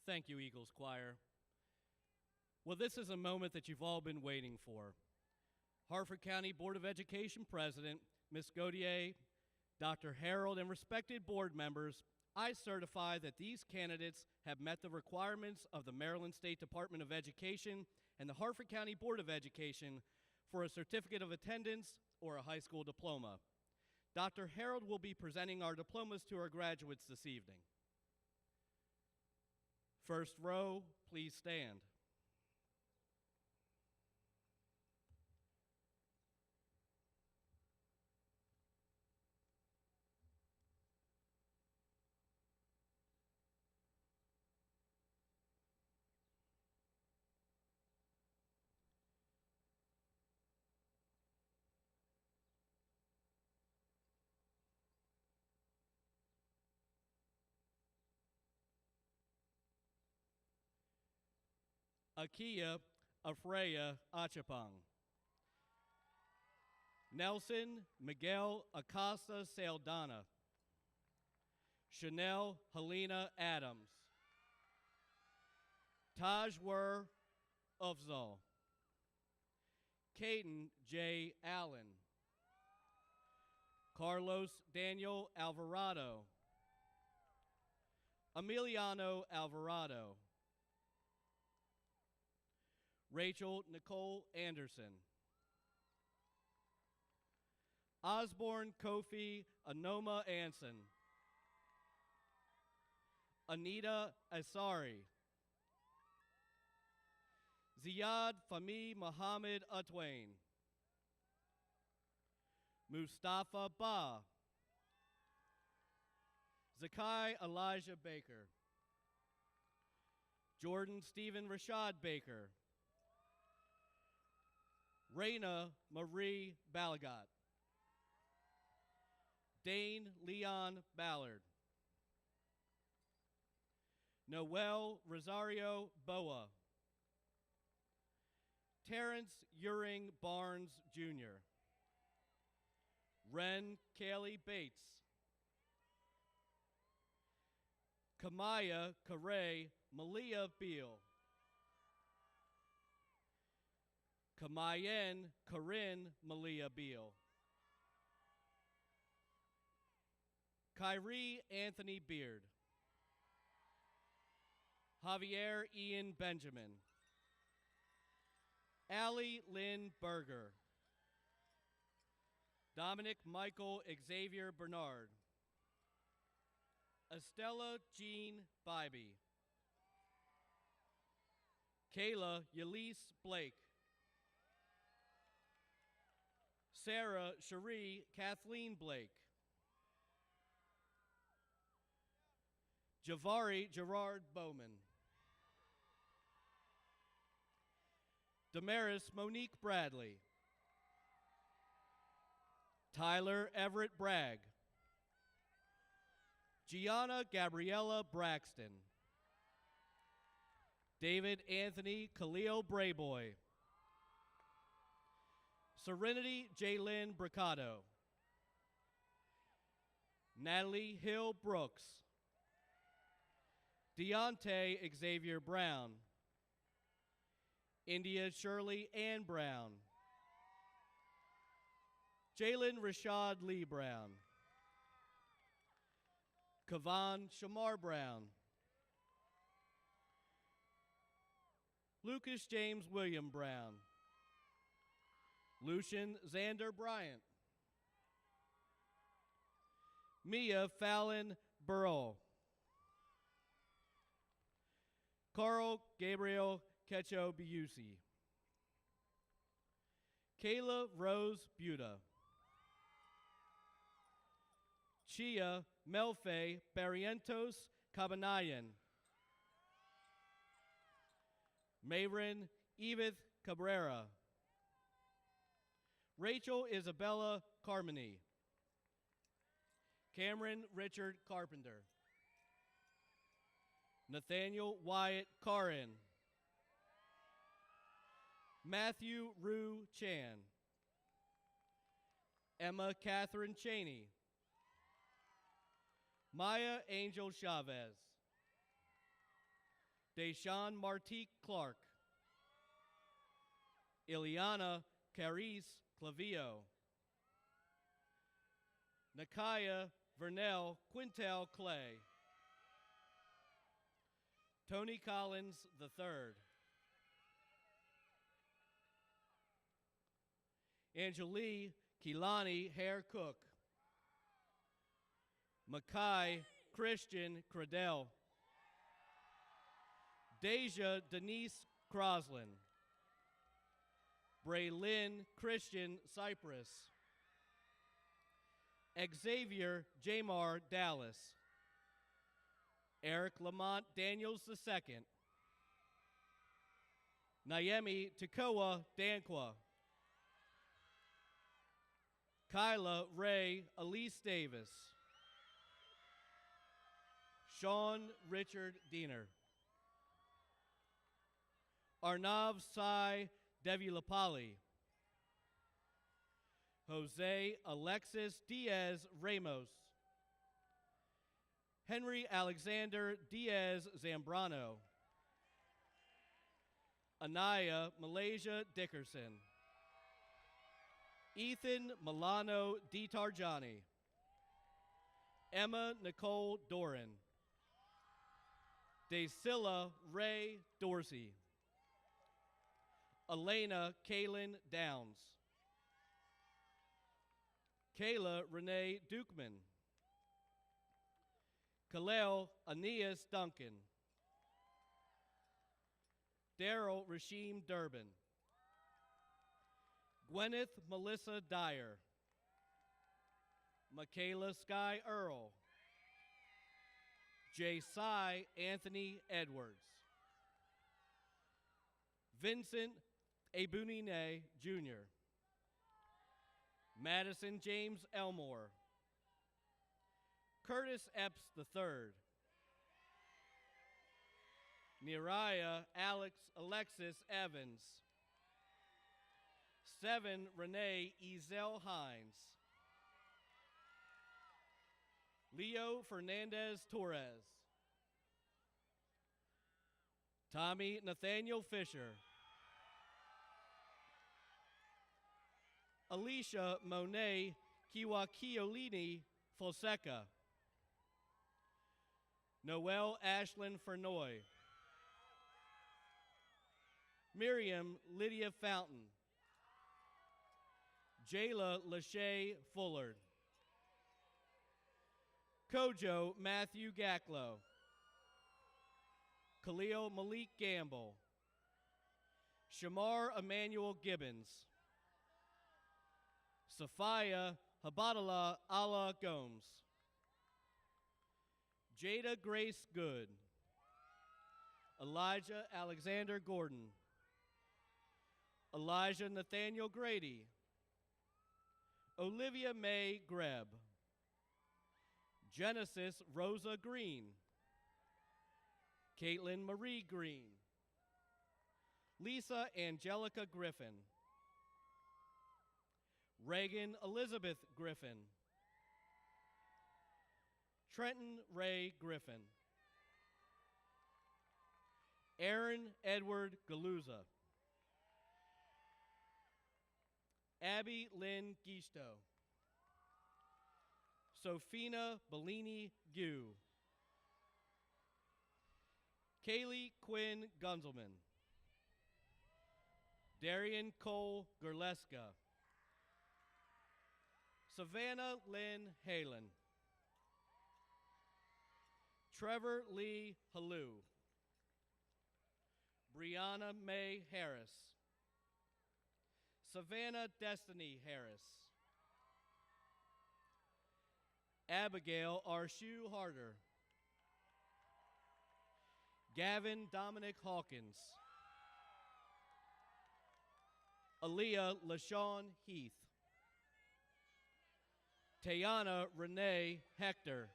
Speaker 1: Thank you, Eagles Choir. Well, this is a moment that you've all been waiting for. Harford County Board of Education President, Ms. Gaudier, Dr. Harold, and respected board members, I certify that these candidates have met the requirements of the Maryland State Department of Education and the Harford County Board of Education for a certificate of attendance or a high school diploma. Dr. Harold will be presenting our diplomas to our graduates this evening. First row, please stand. Akia Afreya Achapang. Nelson Miguel Acosta Saldana. Chanel Helena Adams. Tajwer Afzal. Caden J. Allen. Carlos Daniel Alvarado. Emiliano Alvarado. Rachel Nicole Anderson. Osborne Kofi Anoma Anson. Anita Asari. Ziyad Fahmi Mohammed Atwain. Mustafa Ba. Zakai Elijah Baker. Jordan Stephen Rashad Baker. Raina Marie Balagot. Dane Leon Ballard. Noel Rosario Boa. Terrence Uring Barnes Jr. Ren Kaylee Bates. Kamaya Kare Malia Beal. Kamayen Corinne Malia Beal. Kyrie Anthony Beard. Javier Ian Benjamin. Allie Lynn Berger. Dominic Michael Xavier Bernard. Estella Jean Bybee. Kayla Yelise Blake. Sarah Cherie Kathleen Blake. Javari Gerard Bowman. Damaris Monique Bradley. Tyler Everett Bragg. Gianna Gabriella Braxton. David Anthony Khalil Brayboy. Serenity Jaylyn Bricado. Natalie Hill Brooks. Deontay Xavier Brown. India Shirley Ann Brown. Jalen Rashad Lee Brown. Kavan Shamar Brown. Lucas James William Brown. Lucian Xander Bryant. Mia Fallon Burrell. Carl Gabriel Kecho Biusi. Kayla Rose Buda. Chia Melfe Barrientos Cabanayan. Mayrin Edith Cabrera. Rachel Isabella Carmody. Cameron Richard Carpenter. Nathaniel Wyatt Carin. Matthew Rue Chan. Emma Catherine Cheney. Maya Angel Chavez. Deshawn Martique Clark. Ileana Carice Clavio. Nakaya Vernell Quintel Clay. Tony Collins III. Angelie Kilani Hare Cook. Makai Christian Cradell. Deja Denise Croslin. Braylin Christian Cypress. Xavier Jamar Dallas. Eric Lamont Daniels II. Naomi Tekoa Danqua. Kyla Ray Elise Davis. Sean Richard Diener. Arnav Sai Devulapalli. Jose Alexis Diaz Ramos. Henry Alexander Diaz Zambrano. Anaya Malaysia Dickerson. Ethan Milano DiTargiani. Emma Nicole Doran. Dacilla Ray Dorsey. Elena Kaylin Downs. Kayla Renee Dukeman. Kalel Aeneas Duncan. Daryl Rasheem Durbin. Gwyneth Melissa Dyer. Michaela Sky Earl. Jasi Anthony Edwards. Vincent Abunine Jr. Madison James Elmore. Curtis Epps III. Neriah Alex Alexis Evans. 7 Renee Ezel Hines. Leo Fernandez Torres. Tommy Nathaniel Fisher. Alicia Monet Kiwakiolini Fonseca. Noelle Ashlyn Fernoy. Miriam Lydia Fountain. Jayla Lachey Fullard. Kojo Matthew Gacklow. Khalil Malik Gamble. Shamar Emmanuel Gibbons. Sophia Habadallah Allah Gomes. Jada Grace Good. Elijah Alexander Gordon. Elijah Nathaniel Grady. Olivia Mae Greb. Genesis Rosa Green. Caitlin Marie Green. Lisa Angelica Griffin. Reagan Elizabeth Griffin. Trenton Ray Griffin. Aaron Edward Galuza. Abby Lynn Gisto. Sophina Bellini Gu. Kaylee Quinn Gunzelman. Darian Cole Gerleska. Savannah Lynn Halen. Trevor Lee Halou. Brianna Mae Harris. Savannah Destiny Harris. Abigail Arshu Harder. Gavin Dominic Hawkins. Aaliyah LaShawn Heath. Tayana Renee Hector.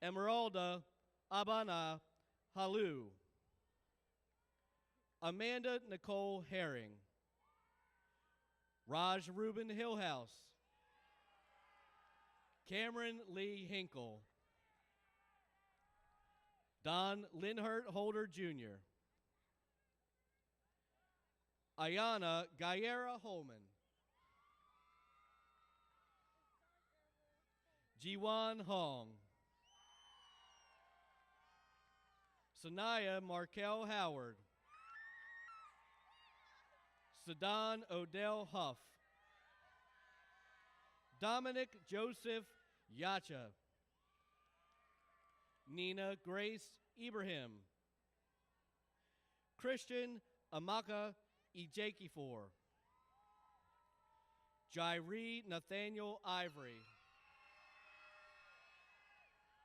Speaker 1: Emeralda Abana Halu. Amanda Nicole Herring. Raj Reuben Hillhouse. Cameron Lee Hinkle. Don Linhart Holder Jr., Ayana Gayera Holman, Jiwan Hong, Sanaya Markel Howard, Sadan Odell Huff, Dominic Joseph Yacha, Nina Grace Ibrahim, Christian Amaka Ejekifor, Jairi Nathaniel Ivory,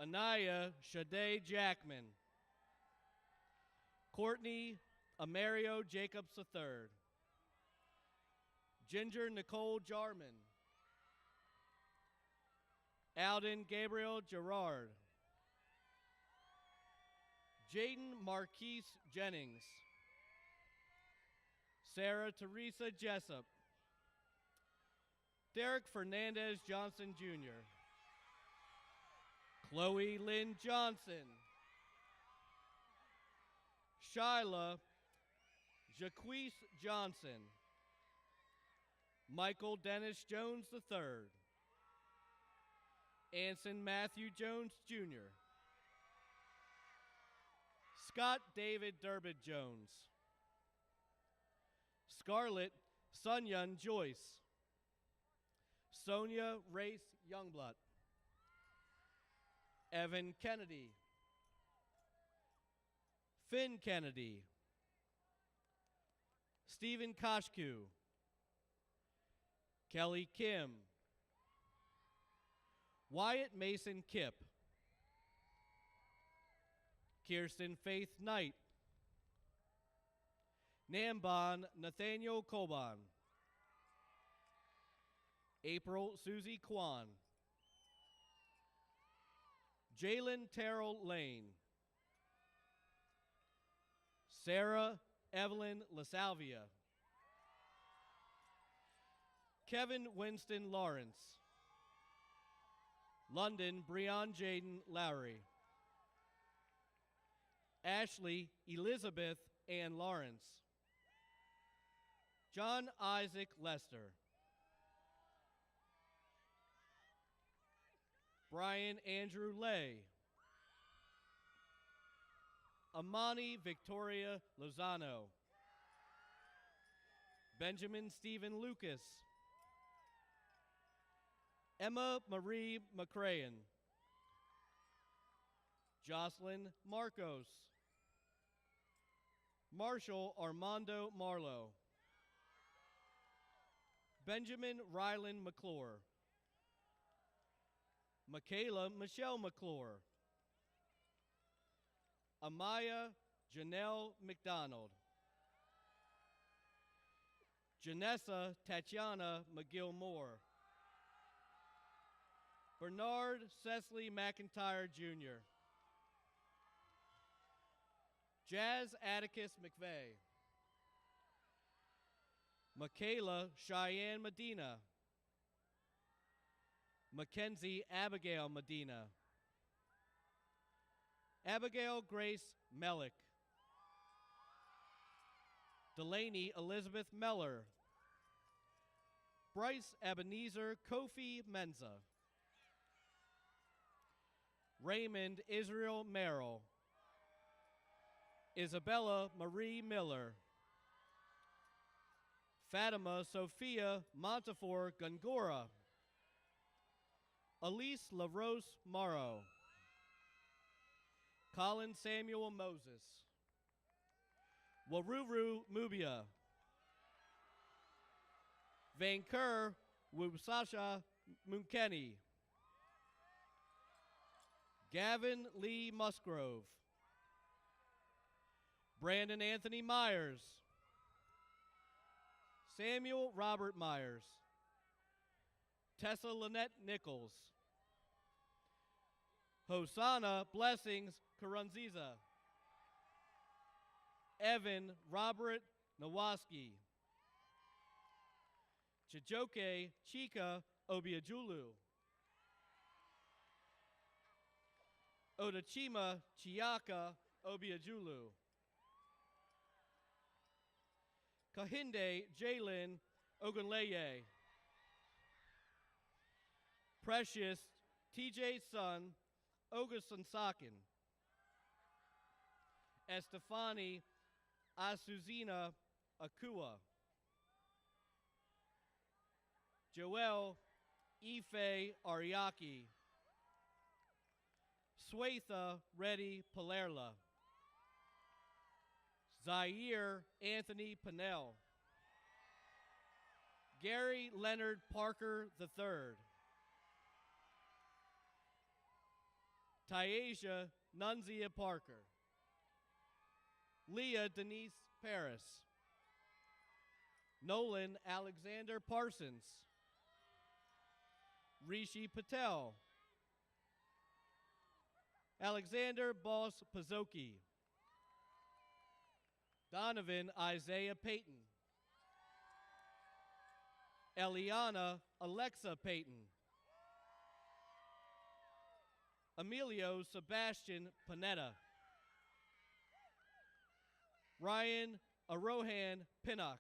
Speaker 1: Anaya Shade Jackman, Courtney Amario Jacobs III, Ginger Nicole Jarman, Alden Gabriel Gerard, Jaden Marquise Jennings, Sarah Teresa Jessup, Derek Fernandez Johnson Jr., Chloe Lynn Johnson, Shyla Jaquise Johnson, Michael Dennis Jones III, Anson Matthew Jones Jr., Scott David Durbin Jones, Scarlett Sunyun Joyce, Sonia Race Youngblood, Evan Kennedy, Finn Kennedy, Stephen Koshku, Kelly Kim, Wyatt Mason Kipp, Kirsten Faith Knight, Namban Nathaniel Koban, April Susie Kwan, Jalen Terrell Lane, Sarah Evelyn LaSalvia, Kevin Winston Lawrence, London Breon Jaden Lowry, Ashley Elizabeth Ann Lawrence, John Isaac Lester, Brian Andrew Lay, Amani Victoria Lozano, Benjamin Stephen Lucas, Emma Marie McCrayen, Jocelyn Marcos, Marshall Armando Marlowe, Benjamin Ryland McClure, Michaela Michelle McClure, Amaya Janelle McDonald, Janessa Tatiana McGill Moore, Bernard Cecily McIntyre Jr., Jazz Atticus McVeigh, Michaela Cheyenne Medina, Mackenzie Abigail Medina, Abigail Grace Mellick, Delaney Elizabeth Meller, Bryce Ebenezer Kofi Menza, Raymond Israel Merrill, Isabella Marie Miller, Fatima Sophia Montefiore Gongora, Elise LaRose Morrow, Colin Samuel Moses, Waruru Mubia, Vancouver Wubsasha Munkeni, Gavin Lee Musgrove, Brandon Anthony Myers, Samuel Robert Myers, Tessa Lynette Nichols, Hosanna Blessings Karunziza, Evan Robert Nawaski, Chijoke Chika Obiajulu, Odachima Chiaka Obiajulu. Kahinde Jalen Ogunleye. Precious TJ's son, Augustin Sakin. Estefani Asuzina Akua. Joel Ife Ariaki. Swatha Reddy Palerla. Zaire Anthony Pinnell. Gary Leonard Parker III. Tyasia Nunzia Parker. Leah Denise Paris. Nolan Alexander Parsons. Rishi Patel. Alexander Boss Pazoki. Donovan Isaiah Payton. Eliana Alexa Payton. Emilio Sebastian Panetta. Ryan Arohan Pinnock.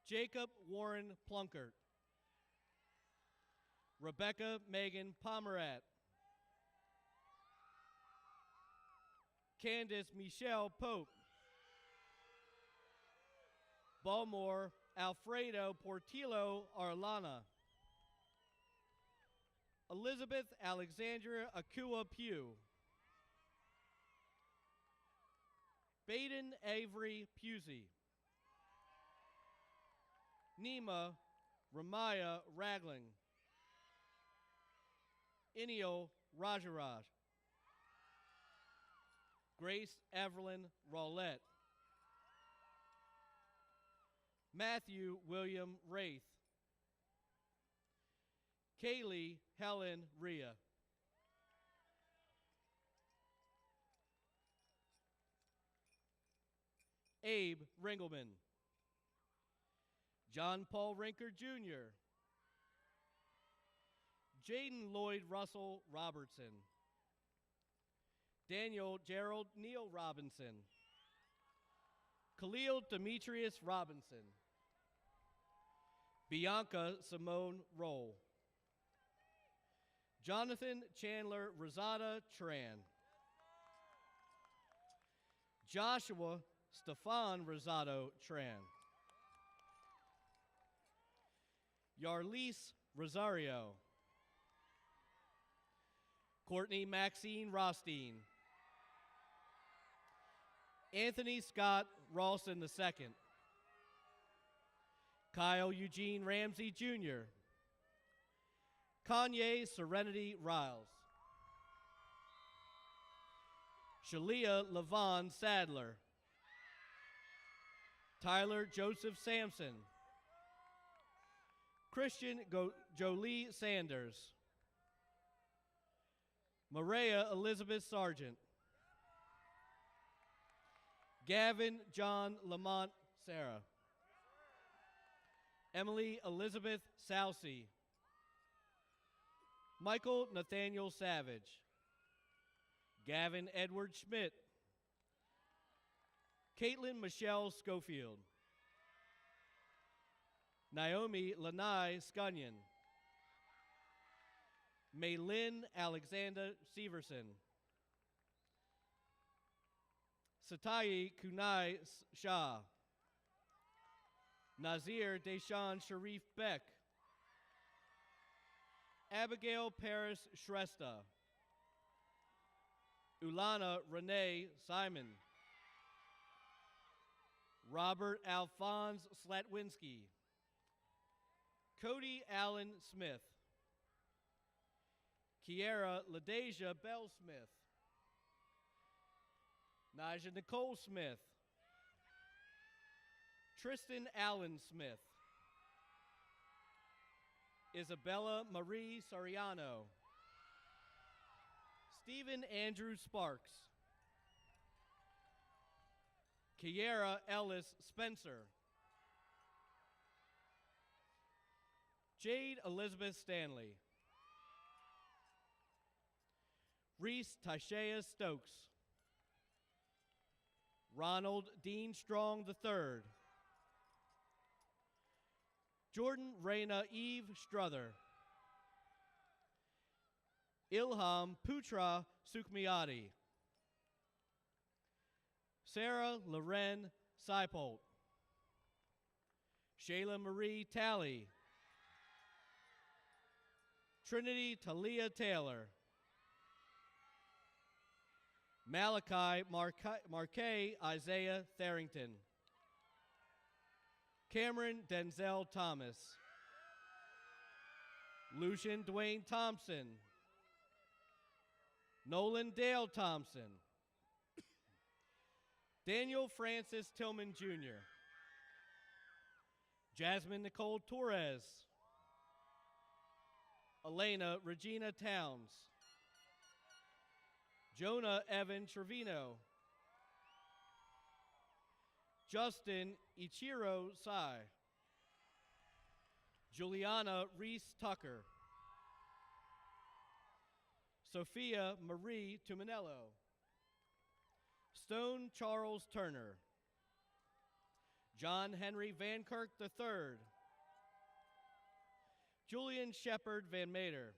Speaker 1: Jacob Warren Plunkert. Rebecca Megan Pomerat. Candace Michelle Pope. Balmore Alfredo Portillo Arlana. Elizabeth Alexandria Akua Pugh. Baden Avery Pusey. Nima Ramaya Ragling. Inio Rajaraj. Grace Evelyn Rollette. Matthew William Wraith. Kaylee Helen Rhea. Abe Ringelman. John Paul Rinker Jr. Jaden Lloyd Russell Robertson. Daniel Gerald Neal Robinson. Khalil Demetrius Robinson. Bianca Simone Roll. Jonathan Chandler Rosada Tran. Joshua Stefan Rosado Tran. Yarlise Rosario. Courtney Maxine Rothstein. Anthony Scott Ralston II. Kyle Eugene Ramsey Jr. Kanye Serenity Riles. Shalia Levon Sadler. Tyler Joseph Sampson. Christian Jolie Sanders. Maria Elizabeth Sargent. Gavin John Lamont Sarah. Emily Elizabeth Sousey. Michael Nathaniel Savage. Gavin Edward Schmidt. Caitlin Michelle Schofield. Naomi Lanai Scunyon. Maylin Alexander Severson. Satayi Kunai Shah. Nazir Deshaun Sharif Beck. Abigail Paris Shrestha. Ulana Renee Simon. Robert Alphonse Slatwinski. Cody Allen Smith. Kiera LaDeja Bell Smith. Naja Nicole Smith. Tristan Allen Smith. Isabella Marie Soriano. Stephen Andrew Sparks. Kiera Ellis Spencer. Jade Elizabeth Stanley. Reese Tashea Stokes. Ronald Dean Strong III. Jordan Reyna Eve Struther. Ilham Putra Sukmiati. Sarah Loren Seipolt. Shayla Marie Talley. Trinity Talia Taylor. Malachi Marquet Isaiah Tharrington. Cameron Denzel Thomas. Lucian Dwayne Thompson. Nolan Dale Thompson. Daniel Francis Tillman Jr. Jasmine Nicole Torres. Elena Regina Towns. Jonah Evan Trevino. Justin Ichiro Sai. Juliana Reese Tucker. Sophia Marie Tuminello. Stone Charles Turner. John Henry Van Kirk III. Julian Shepard Van Mater.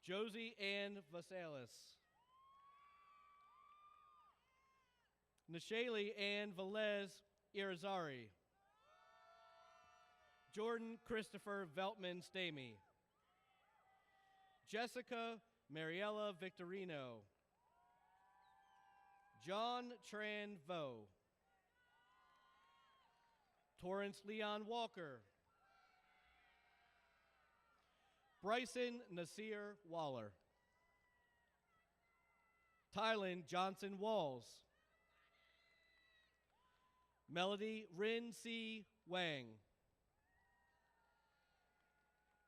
Speaker 1: Josie Ann Vasalis. Nishayli Ann Velez Irizarry. Jordan Christopher Veltman Stamey. Jessica Mariella Victorino. John Tran Vo. Torrance Leon Walker. Bryson Nasir Waller. Tylen Johnson Walls. Melody Rin C. Wang.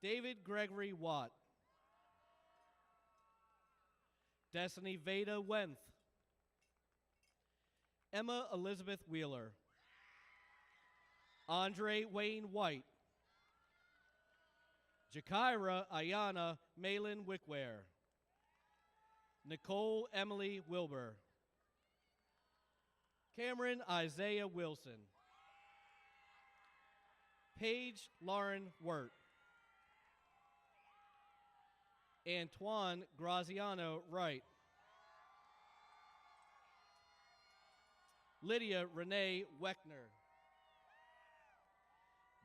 Speaker 1: David Gregory Watt. Destiny Veda Wenth. Emma Elizabeth Wheeler. Andre Wayne White. Jakira Ayana Malin Wickware. Nicole Emily Wilbur. Cameron Isaiah Wilson. Paige Lauren Wirt. Antoine Graziano Wright. Lydia Renee Weckner.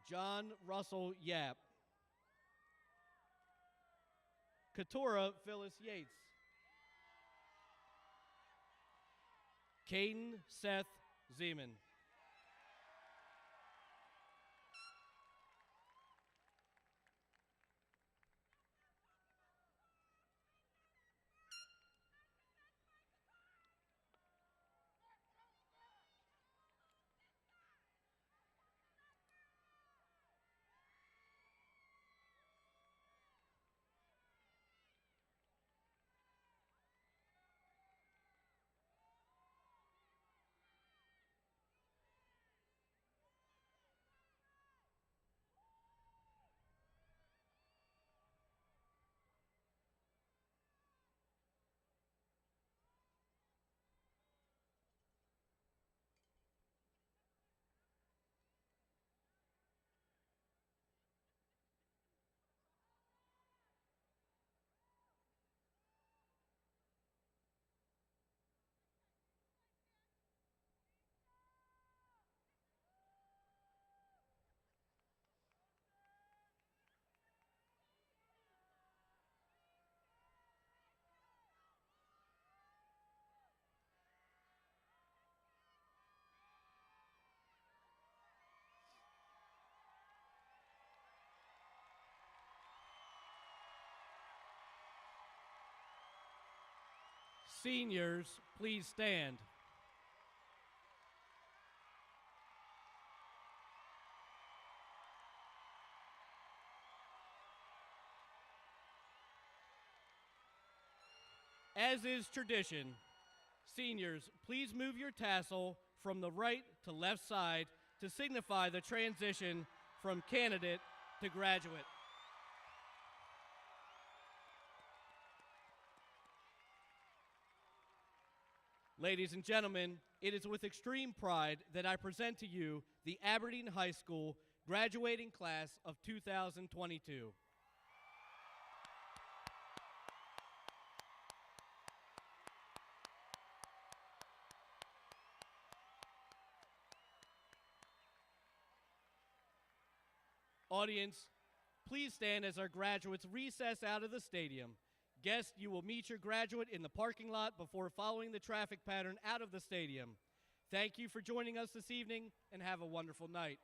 Speaker 1: John Russell Yap. Katora Phyllis Yates. Caden Seth Zeman. Seniors, please stand. As is tradition, seniors, please move your tassel from the right to left side to signify the transition from candidate to graduate. Ladies and gentlemen, it is with extreme pride that I present to you the Aberdeen High School graduating class of 2022. Audience, please stand as our graduates recess out of the stadium. Guests, you will meet your graduate in the parking lot before following the traffic pattern out of the stadium. Thank you for joining us this evening, and have a wonderful night.